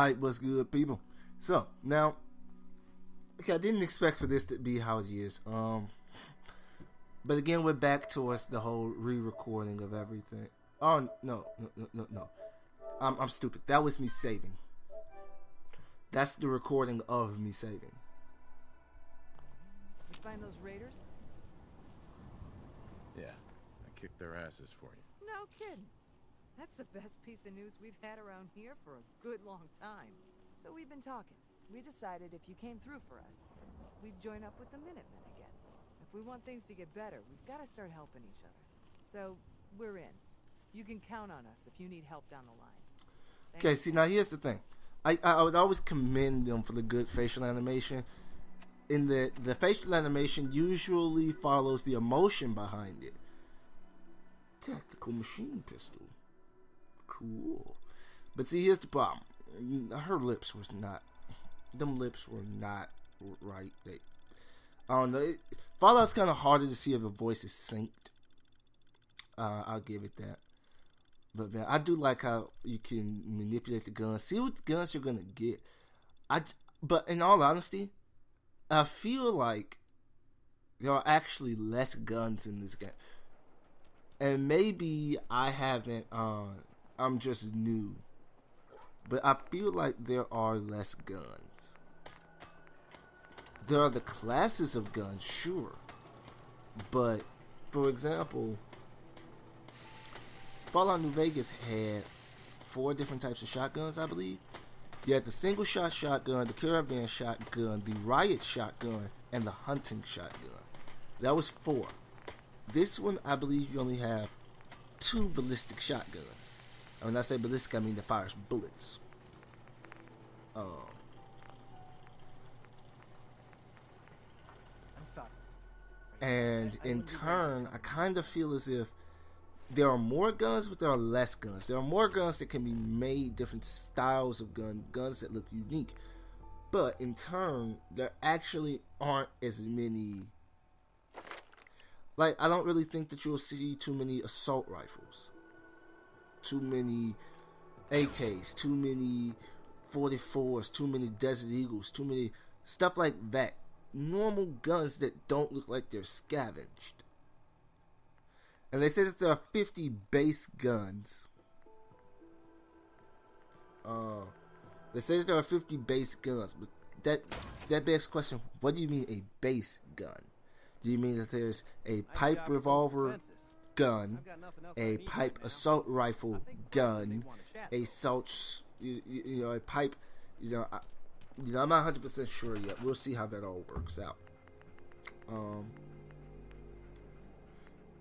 Alright, what's good, people? So, now, okay, I didn't expect for this to be how it is. But again, we're back towards the whole re-recording of everything. Oh, no. I'm stupid. That was me saving. That's the recording of me saving. You find those raiders? Yeah, I kicked their asses for you. No kidding. That's the best piece of news we've had around here for a good long time. So we've been talking. We decided if you came through for us, we'd join up with the Minutemen again. If we want things to get better, we've got to start helping each other. So, we're in. You can count on us if you need help down the line. Okay, see, now here's the thing. I would always commend them for the good facial animation. In the facial animation usually follows the emotion behind it. Tactical machine pistol. Cool. But see, here's the problem. Her lips was not... Them lips were not right. I don't know. Fallout's kind of harder to see if a voice is synced. I'll give it that. But man, I do like how you can manipulate the guns. See what guns you're gonna get. But in all honesty, I feel like there are actually less guns in this game. And maybe I haven't, I'm just new. But I feel like there are less guns. There are the classes of guns, sure. But, for example, Fallout New Vegas had 4 different types of shotguns, I believe. You had the single shot shotgun, the caravan shotgun, the riot shotgun, and the hunting shotgun. That was 4. This one, I believe you only have 2 ballistic shotguns. And when I say ballistic, I mean that fires bullets. I'm sorry. And in turn, I kind of feel as if there are more guns, but there are less guns. There are more guns that can be made, different styles of guns that look unique. But in turn, there actually aren't as many. Like, I don't really think that you'll see too many assault rifles, too many AKs, too many 44s, too many Desert Eagles, too many stuff like that. Normal guns that don't look like they're scavenged. And they say that there are 50 base guns. They say that there are 50 base guns, but that begs the question: what do you mean a base gun? Do you mean that there's a pipe revolver gun, a pipe assault rifle gun, a assault, a pipe, I'm not 100% sure yet. We'll see how that all works out.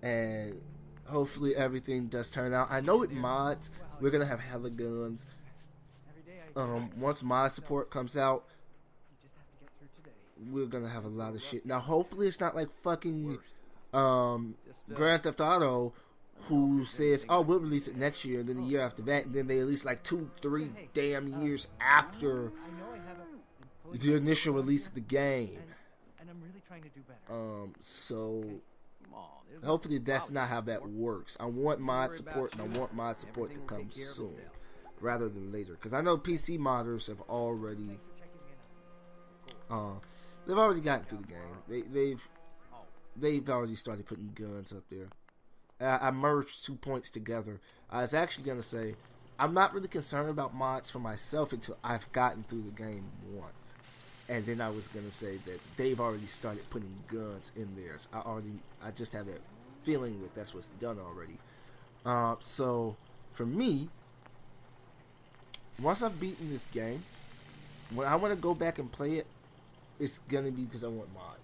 And hopefully everything does turn out. I know with mods, we're gonna have hella guns. Once mod support comes out, we're gonna have a lot of shit. Now, hopefully it's not like fucking Grand Theft Auto, who says, "Oh, we'll release it next year," and then the year after that, and then they release like 2-3 damn years after the initial release of the game. So hopefully that's not how that works. I want mod support, and I want mod support to come soon rather than later, because I know PC modders have already they've already gotten through the game. They've already started putting guns up there. I merged 2 points together. I was actually gonna say I'm not really concerned about mods for myself until I've gotten through the game once. And then I was gonna say that they've already started putting guns in theirs. I just have that feeling that that's what's done already. So for me, once I've beaten this game, when I want to go back and play it, it's gonna be because I want mods.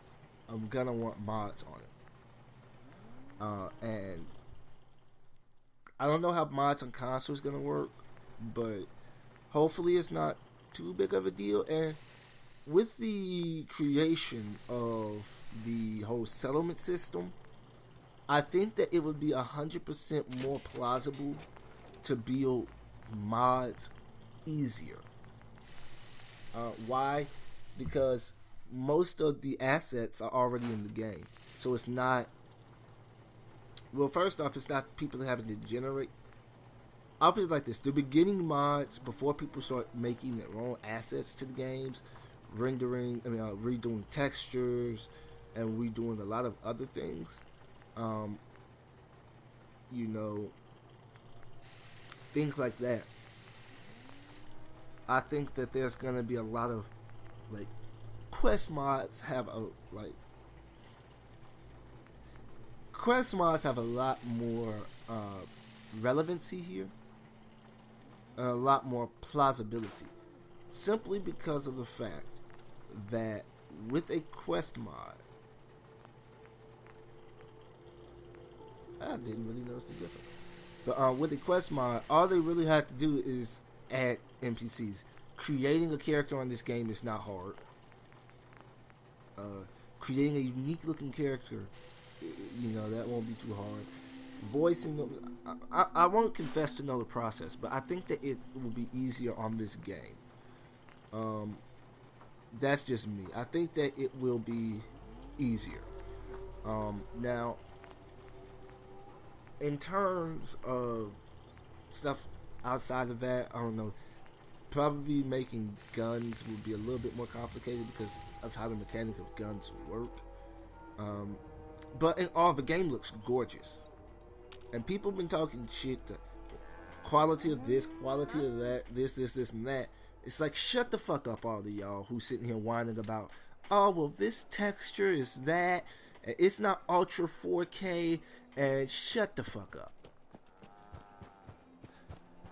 I'm gonna want mods on it. And I don't know how mods on console is gonna work, but hopefully it's not too big of a deal. And with the creation of the whole settlement system, I think that it would be 100% more plausible to build mods easier. Why? Because most of the assets are already in the game. So it's not... Well, first off, it's not people having to generate I'll put it like this: the beginning mods, before people start making their own assets to the games, redoing textures, and redoing a lot of other things. Um, you know, things like that. I think that there's gonna be a lot of like quest mods have a like quest mods have a lot more relevancy here, a lot more plausibility, simply because of the fact that with a quest mod, I didn't really notice the difference. But with a quest mod, all they really have to do is add NPCs. Creating a character on this game is not hard. Creating a unique looking character, that won't be too hard. Voicing them, I won't confess to know the process, but I think that it will be easier on this game. That's just me. I think that it will be easier. Now, in terms of stuff outside of that, I don't know. Probably making guns would be a little bit more complicated because of how the mechanic of guns work. But in all, the game looks gorgeous. And people have been talking shit to quality of this, quality of that, this, and that. It's like, shut the fuck up, all of y'all who's sitting here whining about, oh, well, this texture is that, and it's not Ultra 4K, and shut the fuck up.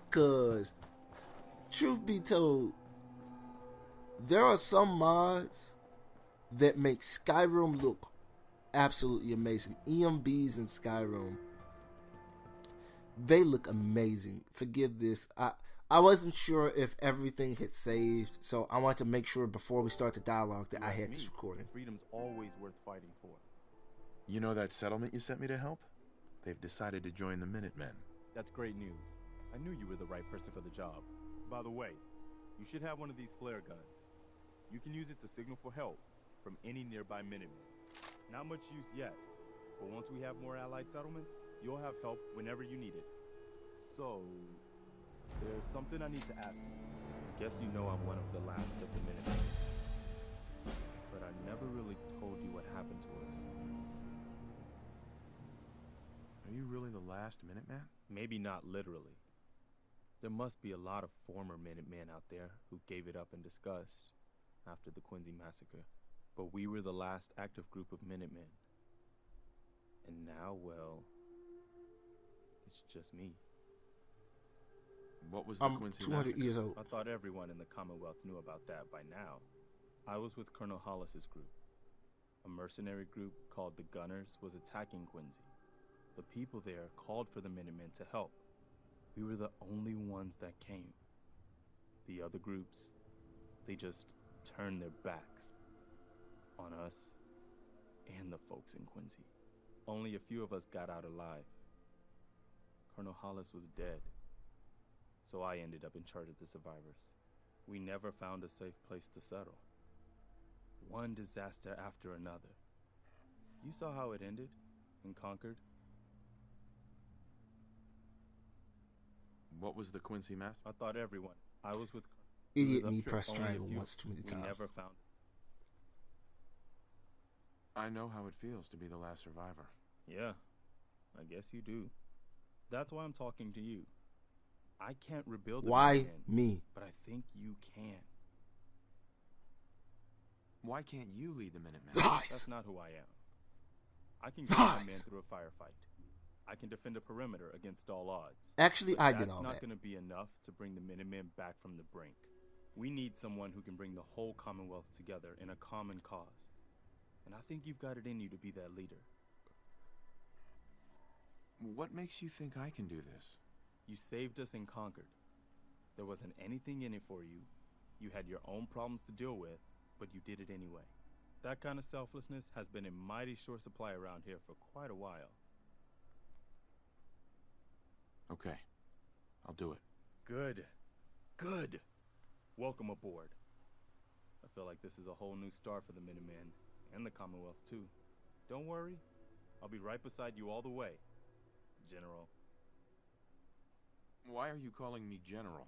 Because, truth be told, there are some mods that make Skyrim look absolutely amazing. EMBs in Skyrim, they look amazing. Forgive this. I wasn't sure if everything had saved, so I wanted to make sure before we start the dialogue that I had this recording. Freedom's always worth fighting for. You know that settlement you sent me to help? They've decided to join the Minutemen. That's great news. I knew you were the right person for the job. By the way, you should have one of these flare guns. You can use it to signal for help from any nearby Minutemen. Not much use yet, but once we have more allied settlements, you'll have help whenever you need it. So, there's something I need to ask you. Guess you know I'm one of the last of the Minutemen. But I never really told you what happened to us. Are you really the last Minuteman? Maybe not literally. There must be a lot of former Minutemen out there who gave it up in disgust after the Quincy massacre. But we were the last active group of Minutemen. And now, well, it's just me. What was the I'm Quincy 200 massacre? years old. I thought everyone in the Commonwealth knew about that by now. I was with Colonel Hollis's group. A mercenary group called the Gunners was attacking Quincy. The people there called for the Minutemen to help. We were the only ones that came. The other groups, they just turned their backs on us and the folks in Quincy. Only a few of us got out alive. Colonel Hollis was dead, so I ended up in charge of the survivors. We never found a safe place to settle. One disaster after another. You saw how it ended in Concord? What was the Quincy massacre? I thought everyone. I was with... Idiot me pressed Only a triangle few. once too many times. We never found... I know how it feels to be the last survivor. Yeah, I guess you do. That's why I'm talking to you. I can't rebuild the Why Minutemen, me? but I think you can. Why can't you lead the Minutemen? Lies! That's not who I am. I can get my man through a firefight. I can defend a perimeter against all odds. Actually, But I did all that's not that. going to be enough to bring the Minutemen back from the brink. We need someone who can bring the whole Commonwealth together in a common cause. And I think you've got it in you to be that leader. What makes you think I can do this? You saved us in Concord. There wasn't anything in it for you. You had your own problems to deal with, but you did it anyway. That kind of selflessness has been in mighty short supply around here for quite a while. Okay, I'll do it. Good. Good. Welcome aboard. I feel like this is a whole new start for the Minutemen, and the Commonwealth too. Don't worry, I'll be right beside you all the way, General. Why are you calling me General?